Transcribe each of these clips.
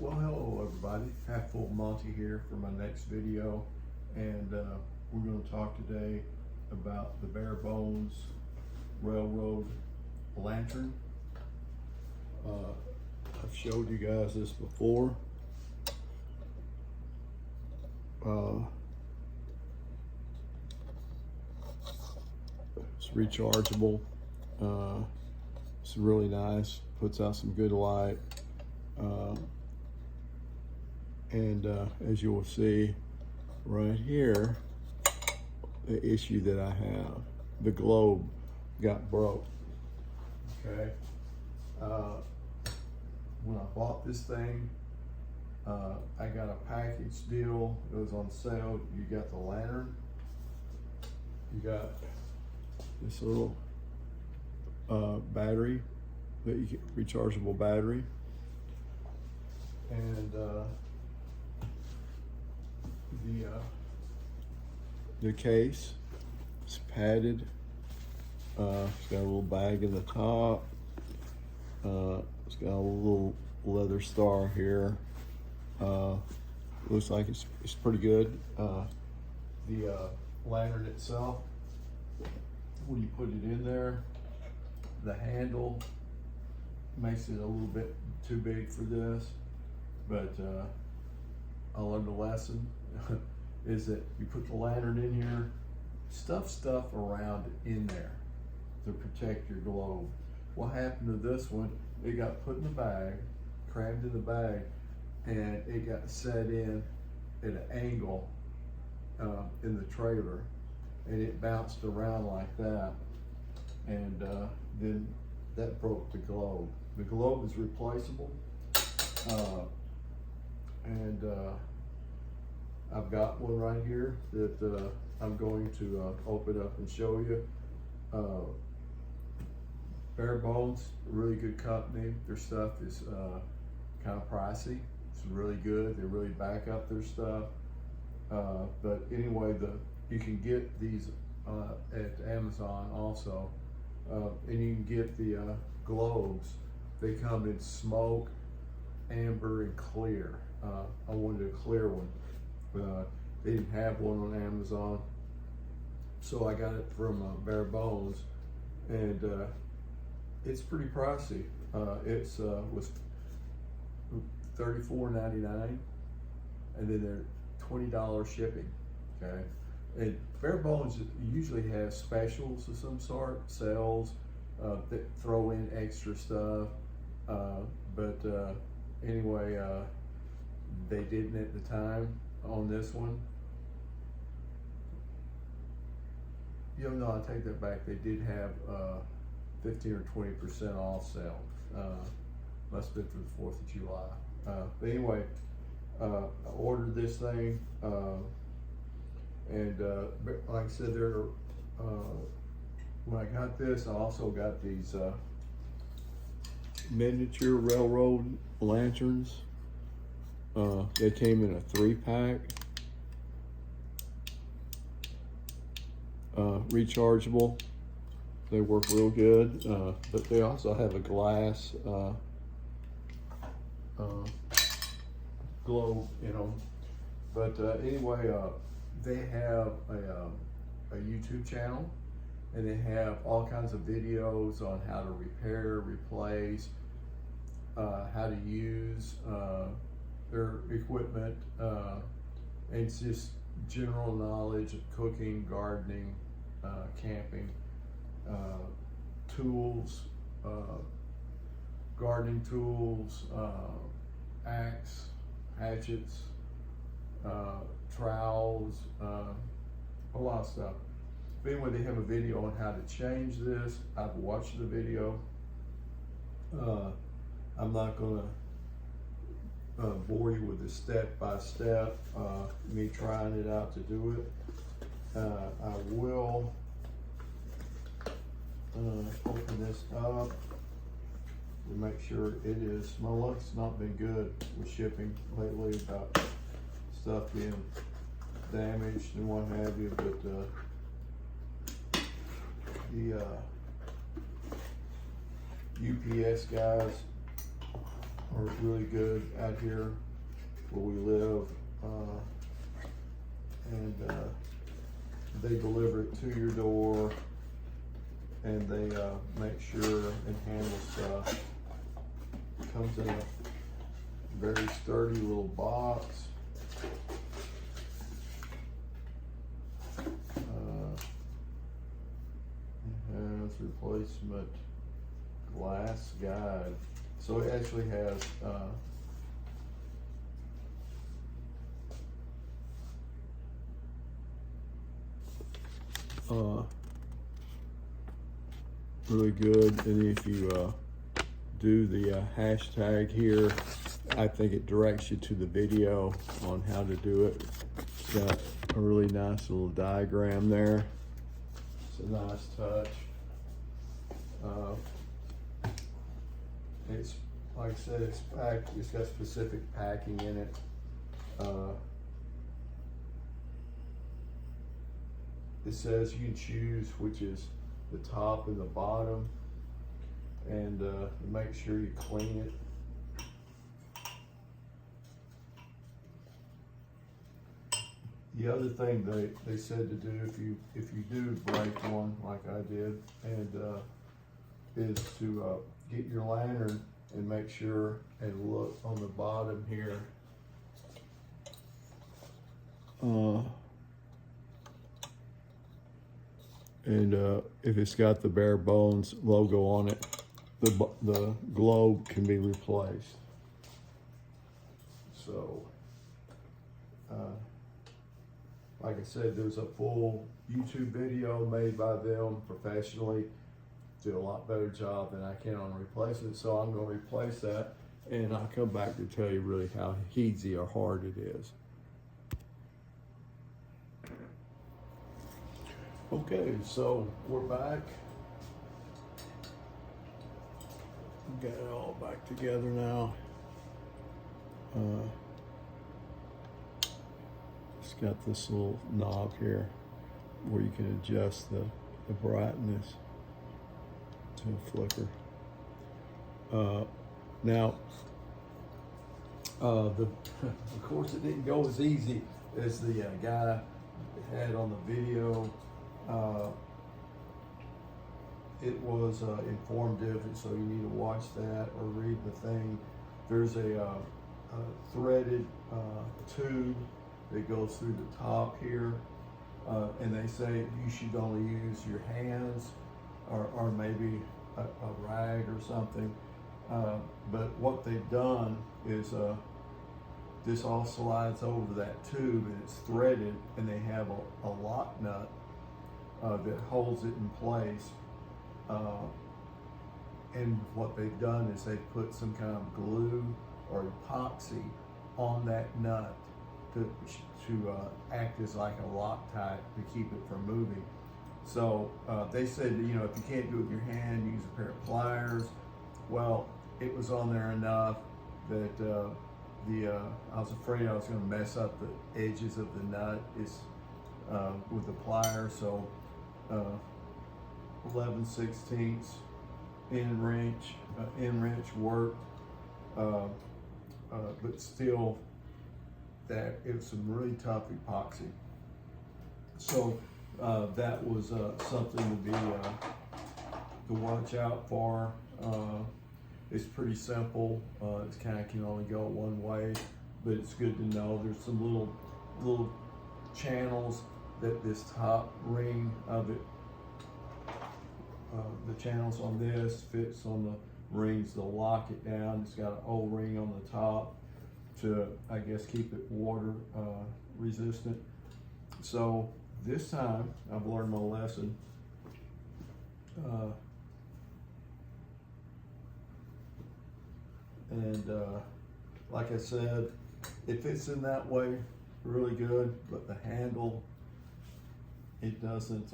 Well, hello everybody. Half Full Monty here for my next video, and we're going to talk today about the Barebones Railroad Lantern. I've showed you guys this before. It's rechargeable. It's really nice. Puts out some good light. And as you will see right here, the issue that I have, the globe got broke. Okay. When I bought this thing, I got a package deal. It was on sale. You got the lantern. You got this little battery, that you get, rechargeable battery, and the case is padded. It's got a little bag in the top. It's got a little leather star here. Looks like it's pretty good. The lantern itself, when you put it in there, the handle makes it a little bit too big for this, but I learned a lesson. Is that you put the lantern in here, stuff around in there to protect your globe. What happened to this one, it got put in the bag, crammed in the bag, and it got set in at an angle in the trailer, and it bounced around like that, and then that broke the globe. The globe is replaceable, and I've got one right here that I'm going to open up and show you. Barebones, a really good company. Their stuff is kind of pricey. It's really good. They really back up their stuff. But anyway, you can get these at Amazon also, and you can get the globes. They come in smoke, amber, and clear. I wanted a clear one. They didn't have one on Amazon, so I got it from Barebones, and it's pretty pricey. It's was $34.99, and then they're $20 shipping. Okay, and Barebones usually has specials of some sort, sales that throw in extra stuff, but anyway, they didn't at the time on this one. No, I take that back. They did have 15 or 20% off sale. Must have been for the 4th of July. But anyway, I ordered this thing, and like I said, when I got this, I also got these miniature railroad lanterns. They came in a 3-pack, rechargeable. They work real good, but they also have a glass globe in them. But anyway, they have a YouTube channel, and they have all kinds of videos on how to repair, replace, how to use their equipment, and it's just general knowledge of cooking, gardening, camping, tools, gardening tools, axe, hatchets, trowels, a lot of stuff. But anyway, they have a video on how to change this. I've watched the video. I'm not gonna bore you with the step-by-step, me trying it out to do it. I will open this up to make sure it is. My luck's not been good with shipping lately about stuff being damaged and what have you, but the UPS guys are really good out here where we live, and they deliver it to your door, and they make sure and handle stuff. It comes in a very sturdy little box. It has replacement glass guide. So it actually has really good. And if you do the hashtag here, I think it directs you to the video on how to do it. It's got a really nice little diagram there. It's a nice touch. It's, like I said, it's packed, it's got specific packing in it. It says you can choose which is the top and the bottom, and make sure you clean it. The other thing they said to do if you do break one like I did, and is to get your lantern and make sure and look on the bottom here. And if it's got the Barebones logo on it, the globe can be replaced. So, like I said, there's a full YouTube video made by them professionally. Do a lot better job than I can on replacing it. So I'm going to replace that, and I'll come back to tell you really how easy or hard it is. Okay, so we're back. Got it all back together now. It's got this little knob here where you can adjust the brightness to a flicker. Now, of course, it didn't go as easy as the guy had on the video. It was informative, and so you need to watch that or read the thing. There's a threaded tube that goes through the top here, and they say you should only use your hands or maybe a rag or something. But what they've done is this all slides over that tube, and it's threaded, and they have a lock nut that holds it in place. And what they've done is they've put some kind of glue or epoxy on that nut to act as like a Loctite to keep it from moving. So they said, you know, if you can't do it with your hand, use a pair of pliers. Well, it was on there enough that I was afraid I was going to mess up the edges of the nut with the pliers. So 11/16 end wrench worked, but still, that it was some really tough epoxy. So that was something to watch out for. It's pretty simple. It's kind of can only go one way, but it's good to know. There's some little channels that this top ring of it. The channels on this fits on the rings to lock it down. It's got an O-ring on the top to, I guess, keep it water resistant. So this time I've learned my lesson. Like I said, it fits in that way really good, but the handle, it doesn't,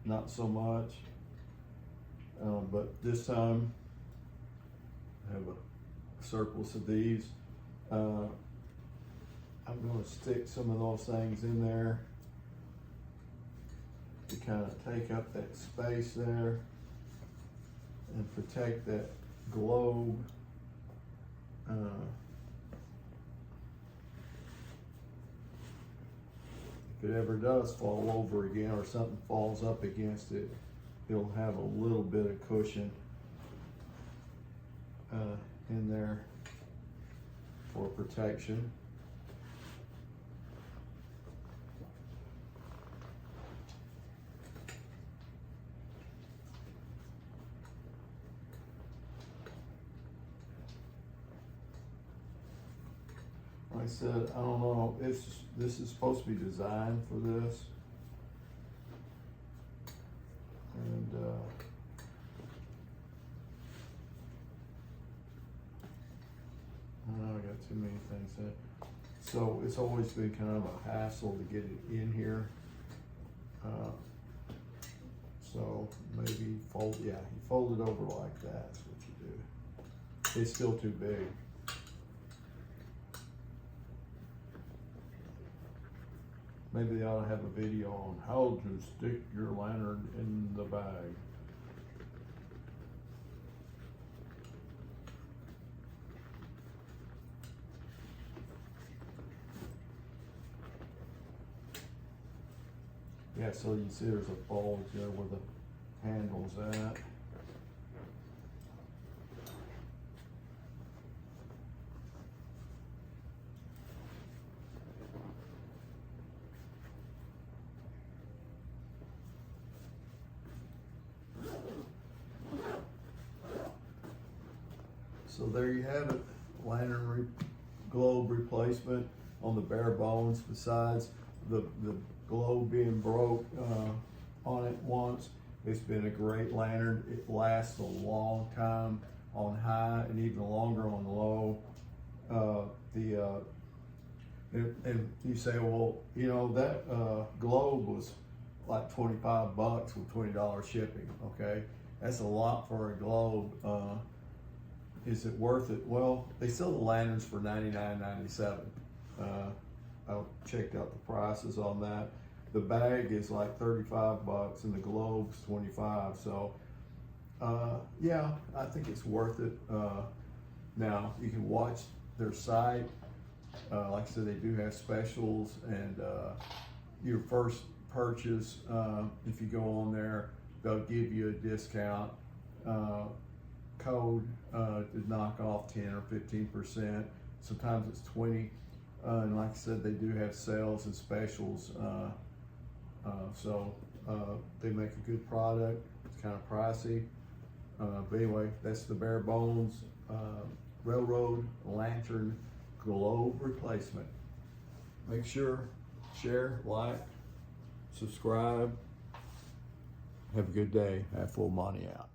not so much. But this time I have a surplus of these. I'm going to stick some of those things in there to kind of take up that space there and protect that globe If it ever does fall over again or something falls up against it, it'll have a little bit of cushion in there for protection. Like I said, I don't know, this is supposed to be designed for this. And I got too many things in. So it's always been kind of a hassle to get it in here. So maybe fold, yeah, you fold it over like that, that's what you do. It's still too big. Maybe they ought to have a video on how to stick your lantern in the bag. Yeah, so you see there's a bulge there where the handle's at. So there you have it, lantern globe replacement on the Barebones. Besides the globe being broke on it once, it's been a great lantern. It lasts a long time on high and even longer on low. And you say, well, you know, that globe was like 25 bucks with $20 shipping, okay? That's a lot for a globe. Is it worth it? Well, they sell the lanterns for $99.97. I checked out the prices on that. The bag is like 35 bucks and the globe's 25. So, yeah, I think it's worth it. Now, you can watch their site. Like I said, they do have specials, and your first purchase, if you go on there, they'll give you a discount code to knock off 10 or 15%. Sometimes it's 20. And like I said, they do have sales and specials. So they make a good product. It's kind of pricey. But anyway, that's the Barebones Railroad Lantern Globe Replacement. Make sure, share, like, subscribe. Have a good day. Have full money out.